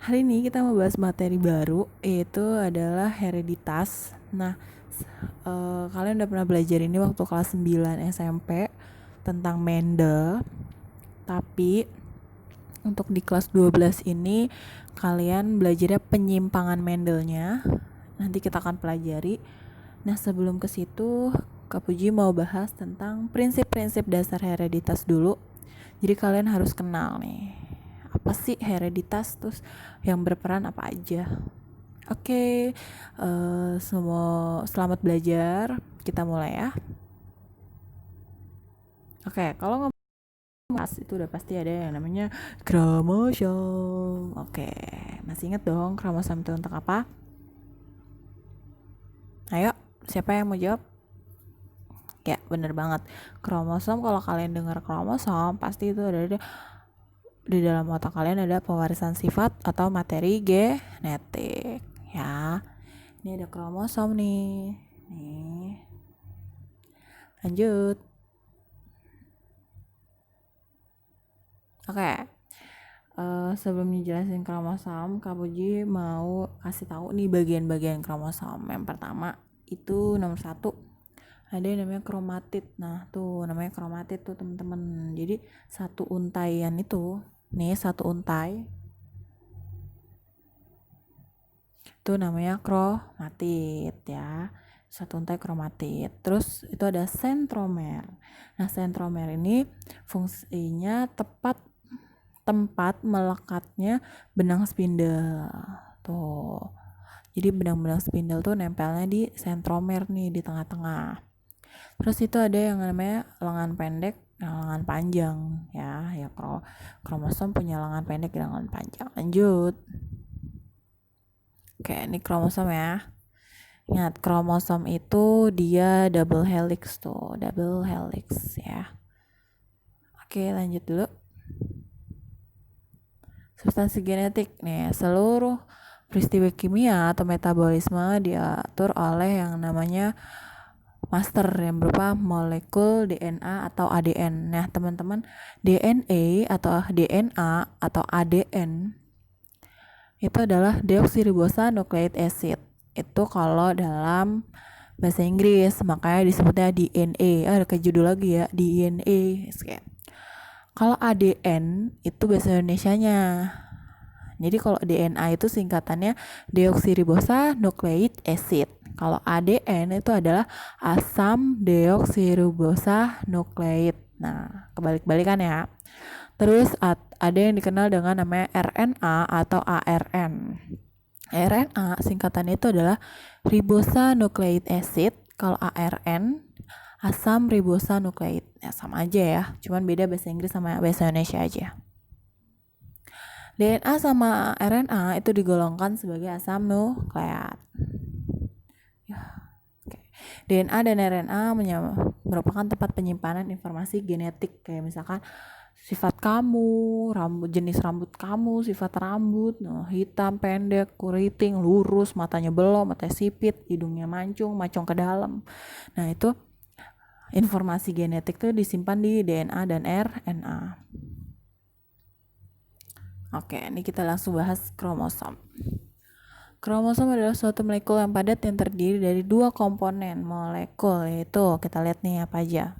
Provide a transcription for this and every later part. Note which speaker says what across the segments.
Speaker 1: Hari ini kita mau bahas materi baru, yaitu adalah hereditas. Nah, kalian udah pernah belajar ini waktu kelas 9 SMP tentang Mendel. Tapi untuk di kelas 12 ini kalian belajarnya penyimpangan Mendelnya. Nanti kita akan pelajari. Nah, sebelum ke situ, Kak Puji mau bahas tentang prinsip-prinsip dasar hereditas dulu. Jadi kalian harus kenal nih, apa sih hereditas, terus yang berperan apa aja. Oke, semua selamat belajar. Kita mulai ya. Oke, kalau ngomong itu udah pasti ada yang namanya kromosom. Oke, masih ingat dong kromosom itu untuk apa? Ayo, siapa yang mau jawab? Ya, bener banget. Kromosom, kalau kalian dengar kromosom, pasti itu ada di dalam otak kalian ada pewarisan sifat atau materi genetik. Ya, ini ada kromosom nih. Nih, lanjut. Oke, sebelum dijelasin kromosom, Kak Puji mau kasih tahu nih bagian-bagian kromosom. Yang pertama itu nomor 1, ada yang namanya kromatid. Nah, tuh namanya kromatid tuh teman-teman. Jadi satu untaian itu, nih satu untai itu namanya kromatid ya. Satu untai kromatid. Terus itu ada sentromer. Nah, sentromer ini fungsinya tempat melekatnya benang spindel. Tuh. Jadi benang-benang spindel tuh nempelnya di sentromer nih di tengah-tengah. Terus itu ada yang namanya lengan pendek, lengan panjang ya. Ya kromosom punya lengan pendek dan lengan panjang. Lanjut. Oke, ini kromosom ya. Ingat, kromosom itu dia double helix tuh, double helix ya. Oke, lanjut dulu. Substansi genetik nih, seluruh peristiwa kimia atau metabolisme diatur oleh yang namanya master yang berupa molekul DNA atau ADN. Nah, teman-teman, DNA atau ADN itu adalah deoksiribosa nucleic acid. Itu kalau dalam bahasa Inggris, makanya disebutnya DNA. Ada ke judul lagi ya, DNA. Kalau ADN itu bahasa Indonesianya. Jadi kalau DNA itu singkatannya deoksiribosa nucleic acid. Kalau ADN itu adalah asam deoksiribosa nukleid. Nah, kebalik-balikan ya. Terus ada yang dikenal dengan namanya RNA atau ARN. RNA singkatannya itu adalah ribosa nucleic acid. Kalau ARN asam ribosa nukleid. Ya sama aja ya, cuman beda bahasa Inggris sama bahasa Indonesia aja. DNA sama RNA itu digolongkan sebagai asam nukleat. Ya, okay. DNA dan RNA merupakan tempat penyimpanan informasi genetik, kayak misalkan sifat kamu, jenis rambut kamu, sifat rambut, hitam, pendek, keriting, lurus, matanya belok, matanya sipit, hidungnya mancung ke dalam. Nah, itu informasi genetik tuh disimpan di DNA dan RNA. Oke, ini kita langsung bahas kromosom. Kromosom adalah suatu molekul yang padat yang terdiri dari 2 komponen molekul, yaitu kita lihat nih apa aja.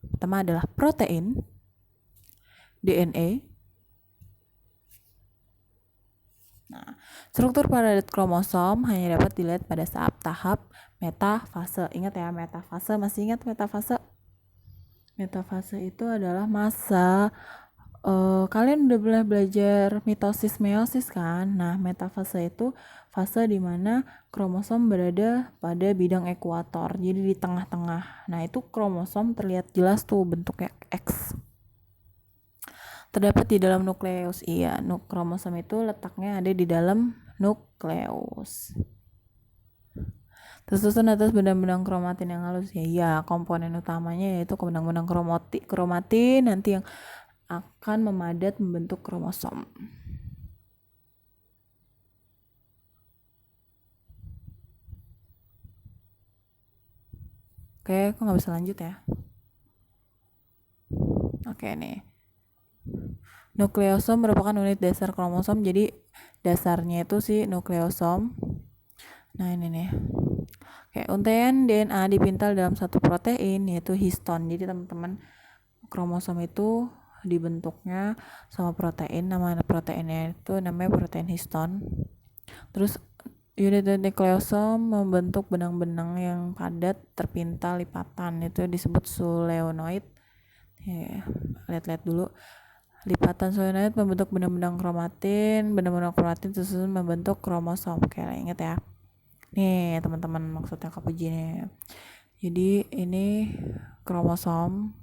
Speaker 1: Pertama adalah protein, DNA. Nah, struktur padat kromosom hanya dapat dilihat pada saat tahap metafase. Ingat ya, metafase, masih ingat metafase? Metafase itu adalah masa kalian udah pernah belajar mitosis meiosis kan? Nah, metafase itu fase di mana kromosom berada pada bidang ekuator, jadi di tengah-tengah. Nah, itu kromosom terlihat jelas tuh bentuknya X. Terdapat di dalam nukleus. Iya, kromosom itu letaknya ada di dalam nukleus. Tersusun atas benang-benang kromatin yang halus. Ya, iya, komponen utamanya yaitu benang-benang kromatin nanti yang akan memadat membentuk kromosom. Oke, kok nggak bisa lanjut ya? Oke nih. Nukleosom merupakan unit dasar kromosom, jadi dasarnya itu si nukleosom. Nah ini nih, kayak untaian DNA dipintal dalam satu protein yaitu histon. Jadi teman-teman, kromosom itu dibentuknya sama protein, nama proteinnya itu namanya protein histon. Terus unit nukleosom membentuk benang-benang yang padat terpintal lipatan, itu disebut solenoid. Ya, lihat-lihat dulu. Lipatan solenoid membentuk benang-benang kromatin, benang-benang kromatin tersusun membentuk kromosom. Oke, ingat ya. Nih teman-teman, maksudnya Kapuji nih. Jadi ini kromosom.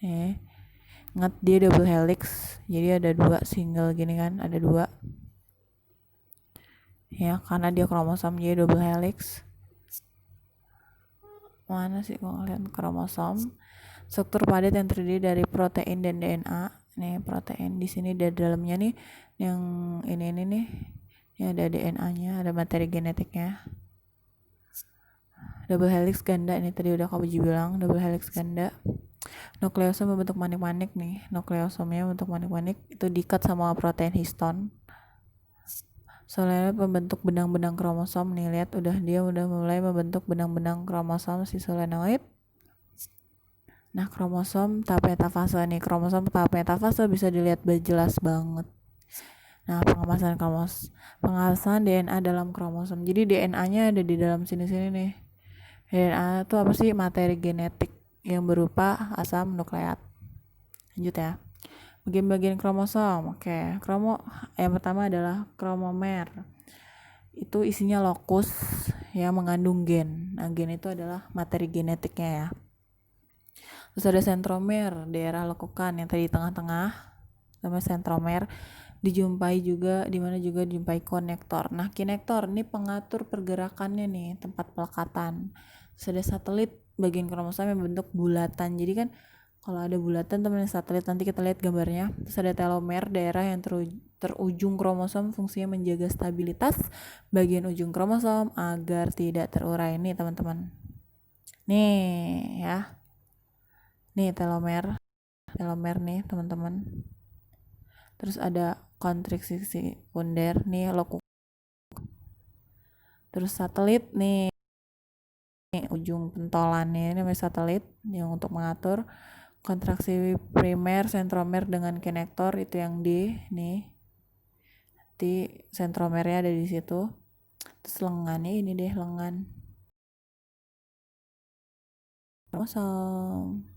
Speaker 1: Ingat dia double helix. Jadi ada 2 single gini kan, ada 2. Ya, karena dia kromosom jadi double helix. Mana sih gua ngeliat kromosom? Struktur padat yang terdiri dari protein dan DNA. Nih protein di sini di dalamnya nih, yang ini nih. Ini ada DNA-nya, ada materi genetiknya. Double helix ganda, ini tadi udah Kabuji bilang, double helix ganda. Nukleosom membentuk manik-manik nih. Nukleosomnya membentuk manik-manik, itu diikat sama protein histon. Solenoid membentuk benang-benang kromosom nih, lihat dia udah mulai membentuk benang-benang kromosom si solenoid. Nah, kromosom tahap metafase nih. Kromosom tahap metafase bisa dilihat jelas banget. Nah, pengawasan DNA dalam kromosom. Jadi DNA-nya ada di dalam sini-sini nih. DNA itu apa sih? Materi genetik yang berupa asam nukleat. Lanjut ya. Bagian-bagian kromosom. Oke, yang pertama adalah kromomer. Itu isinya lokus yang mengandung gen. Nah, gen itu adalah materi genetiknya ya. Terus ada sentromer, daerah lekukan yang tadi di tengah-tengah, namanya sentromer. Dijumpai juga, dimana juga dijumpai konektor. Nah, konektor ini pengatur pergerakannya nih, tempat pelekatan. Terus ada satelit, bagian kromosom yang bentuk bulatan. Jadi kan kalau ada bulatan teman satelit, nanti kita lihat gambarnya. Terus ada telomer, daerah yang terujung kromosom, fungsinya menjaga stabilitas bagian ujung kromosom agar tidak terurai. Nih teman-teman, nih ya, nih telomer nih teman-teman. Terus ada kontriksi sekunder nih, terus satelit nih, ujung pentolannya ini namanya satelit yang untuk mengatur kontraksi primer, sentromer dengan konektor, itu yang di sentromernya ada di situ. Terus lengannya ini deh, lengan kromosom.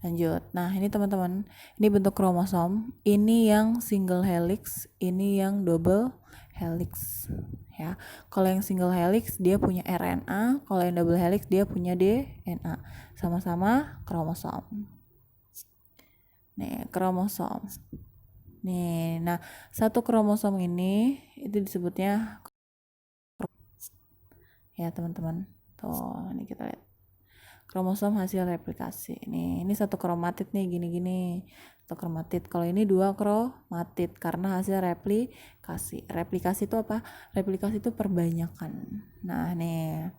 Speaker 1: Lanjut. Nah, ini teman-teman, ini bentuk kromosom. Ini yang single helix, ini yang double helix. Ya. Kalau yang single helix dia punya RNA, kalau yang double helix dia punya DNA. Sama-sama kromosom. Nih, kromosom. Nih, nah satu kromosom ini itu disebutnya ya teman-teman. Tuh, ini kita lihat. Kromosom hasil replikasi. Ini satu kromatid nih, gini-gini. Satu kromatid. Kalau ini 2 kromatid karena hasil replikasi. Replikasi itu apa? Replikasi itu perbanyakan. Nah, nih.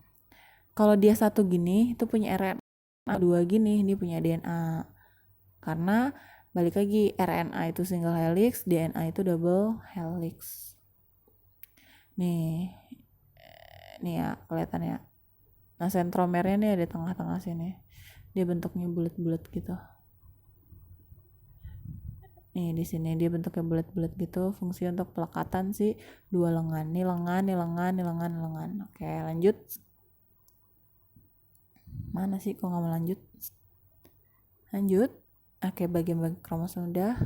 Speaker 1: Kalau dia satu gini, itu punya RNA, 2 gini, ini punya DNA. Karena balik lagi, RNA itu single helix, DNA itu double helix. Nih ya, kelihatan ya. Nah, sentromernya nih ada di tengah-tengah sini. Dia bentuknya bulat-bulat gitu. Nih di sini dia bentuknya bulat-bulat gitu. Fungsi untuk pelekatan sih 2 lengan. Nih lengan. Oke, lanjut. Mana sih kok nggak mau lanjut? Lanjut. Oke, bagian kromosom udah.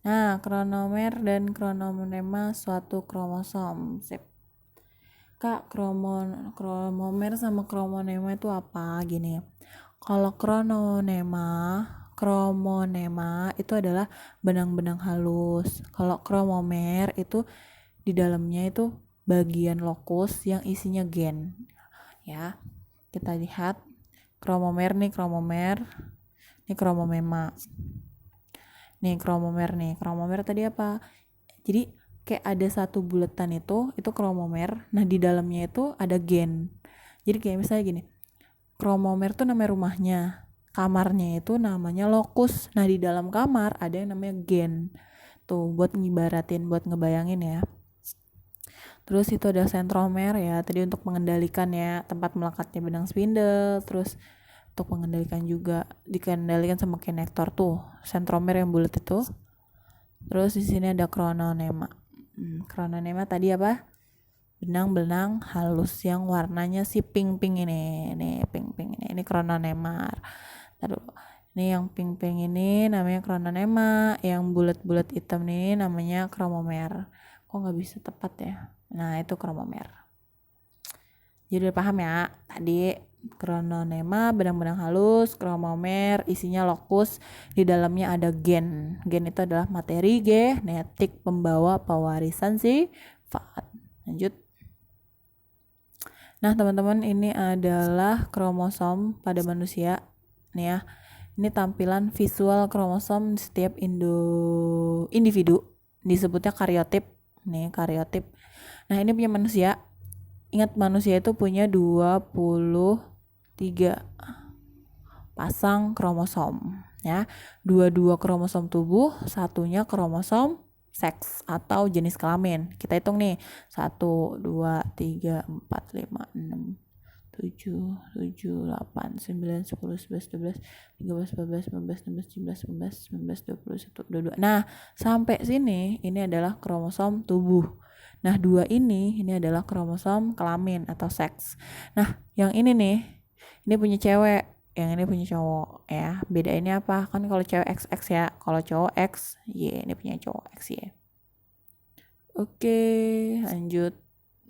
Speaker 1: Nah, kromomer dan kromonema suatu kromosom. Sip. Kak, kromomer sama kromonema itu apa? Gini. Kalau kromonema itu adalah benang-benang halus. Kalau kromomer itu di dalamnya itu bagian lokus yang isinya gen. Ya. Kita lihat kromomer. Ini kromomema. Nih kromomer tadi apa? Jadi kayak ada satu bulatan itu kromomer. Nah, di dalamnya itu ada gen. Jadi kayak misalnya gini, kromomer tuh namanya rumahnya. kamarnya itu namanya lokus. Nah, di dalam kamar ada yang namanya gen. Tuh, buat ngibaratin, buat ngebayangin ya. Terus itu ada sentromer ya, tadi untuk mengendalikan ya tempat melekatnya benang spindle. Terus untuk mengendalikan juga dikendalikan sama konektor tuh, sentromer yang bulat itu. Terus di sini ada krononema. Krononema tadi apa? Benang-benang halus yang warnanya si pink-pink ini. Nih, pink-pink ini. Ini krononemar. Taduh. Ini yang pink-pink ini namanya krononema, yang bulat-bulat hitam nih namanya kromomer. Kok nggak bisa tepat ya? Nah, itu kromomer. Jadi udah paham ya? Tadi krononema benang-benang halus, kromomer isinya lokus, di dalamnya ada gen. Gen itu adalah materi genetik pembawa pewarisan sifat. Lanjut. Nah, teman-teman, ini adalah kromosom pada manusia. Nih ya. Ini tampilan visual kromosom setiap individu. Disebutnya kariotip. Nih, kariotip. Nah, ini punya manusia. Ingat, manusia itu punya 23 pasang kromosom ya. 22 kromosom tubuh, satunya kromosom seks atau jenis kelamin. Kita hitung nih. 1 2 3 4 5 6 7 8 9 10 11 12 13 14 15 16 17 18 19 20 21 22. Nah, sampai sini ini adalah kromosom tubuh. Nah, 2 ini adalah kromosom kelamin atau seks. Nah, yang ini nih, ini punya cewek, yang ini punya cowok ya. Beda ini apa? Kan kalau cewek XX ya, kalau cowok XY. Ini punya cowok XY. Oke, lanjut.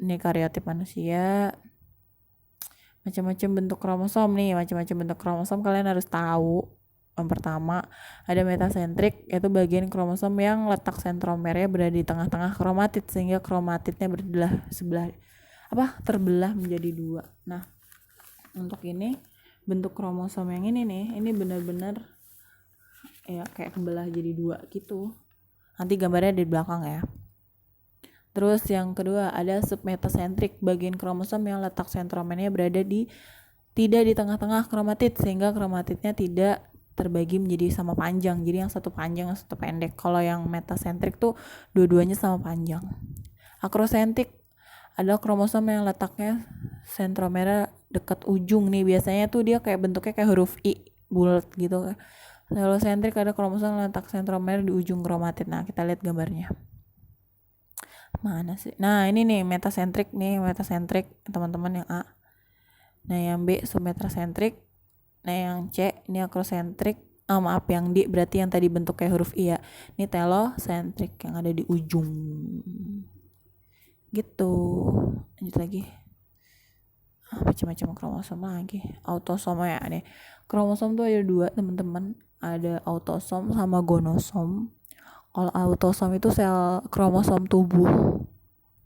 Speaker 1: Ini kariotip manusia. Macam-macam bentuk kromosom nih, macam-macam bentuk kromosom kalian harus tahu. Yang pertama, ada metasentrik, yaitu bagian kromosom yang letak sentromernya berada di tengah-tengah kromatid sehingga kromatidnya terbelah menjadi 2. Nah, untuk ini bentuk kromosom yang ini nih, ini benar-benar ya kayak kebelah jadi 2 gitu. Nanti gambarnya di belakang ya. Terus yang kedua ada submetasentrik, bagian kromosom yang letak sentromernya berada tidak di tengah-tengah kromatid sehingga kromatidnya tidak terbagi menjadi sama panjang. Jadi yang satu panjang, yang satu pendek. Kalau yang metasentrik tuh dua-duanya sama panjang. Akrosentrik ada kromosom yang letaknya sentromernya dekat ujung nih. Biasanya tuh dia kayak bentuknya kayak huruf I, bulat gitu. Helosentrik ada kromosom yang letak sentromer di ujung kromatid. Nah, kita lihat gambarnya. Mana sih? Nah, ini nih metasentrik teman-teman yang A. Nah, yang B submetasentrik. Nah, yang C ini akrosentrik. Yang D berarti yang tadi bentuk kayak huruf I ya. Ini telosentrik yang ada di ujung. Gitu. Lanjut lagi. Macam-macam kromosom lagi. Autosom ya nih. Kromosom tuh ada 2, teman-teman. Ada autosom sama gonosom. Kalau autosom itu sel kromosom tubuh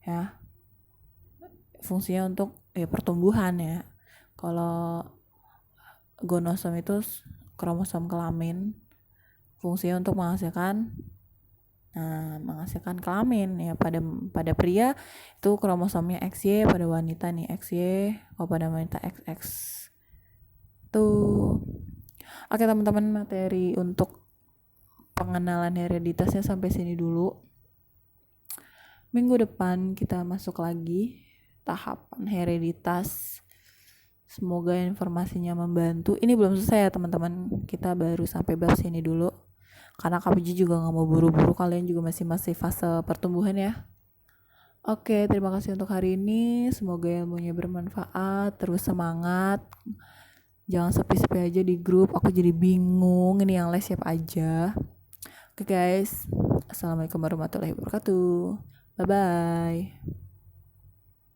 Speaker 1: ya, fungsinya untuk ya pertumbuhan ya. Kalau gonosom itu kromosom kelamin, fungsinya untuk menghasilkan kelamin ya. Pada pria itu kromosomnya XY, pada wanita nih XY, kalau pada wanita XX tuh. Oke teman-teman, materi untuk pengenalan hereditasnya sampai sini dulu. Minggu depan kita masuk lagi tahapan hereditas. Semoga informasinya membantu. Ini belum selesai ya teman-teman. Kita baru sampai bab sini dulu. Karena KPJ juga gak mau buru-buru. Kalian juga masih fase pertumbuhan ya. Oke, terima kasih untuk hari ini. Semoga ilmunya bermanfaat. Terus semangat. Jangan sepi-sepi aja di grup. Aku jadi bingung. Ini yang les siapa aja. Oke guys. Assalamualaikum warahmatullahi wabarakatuh. Bye-bye.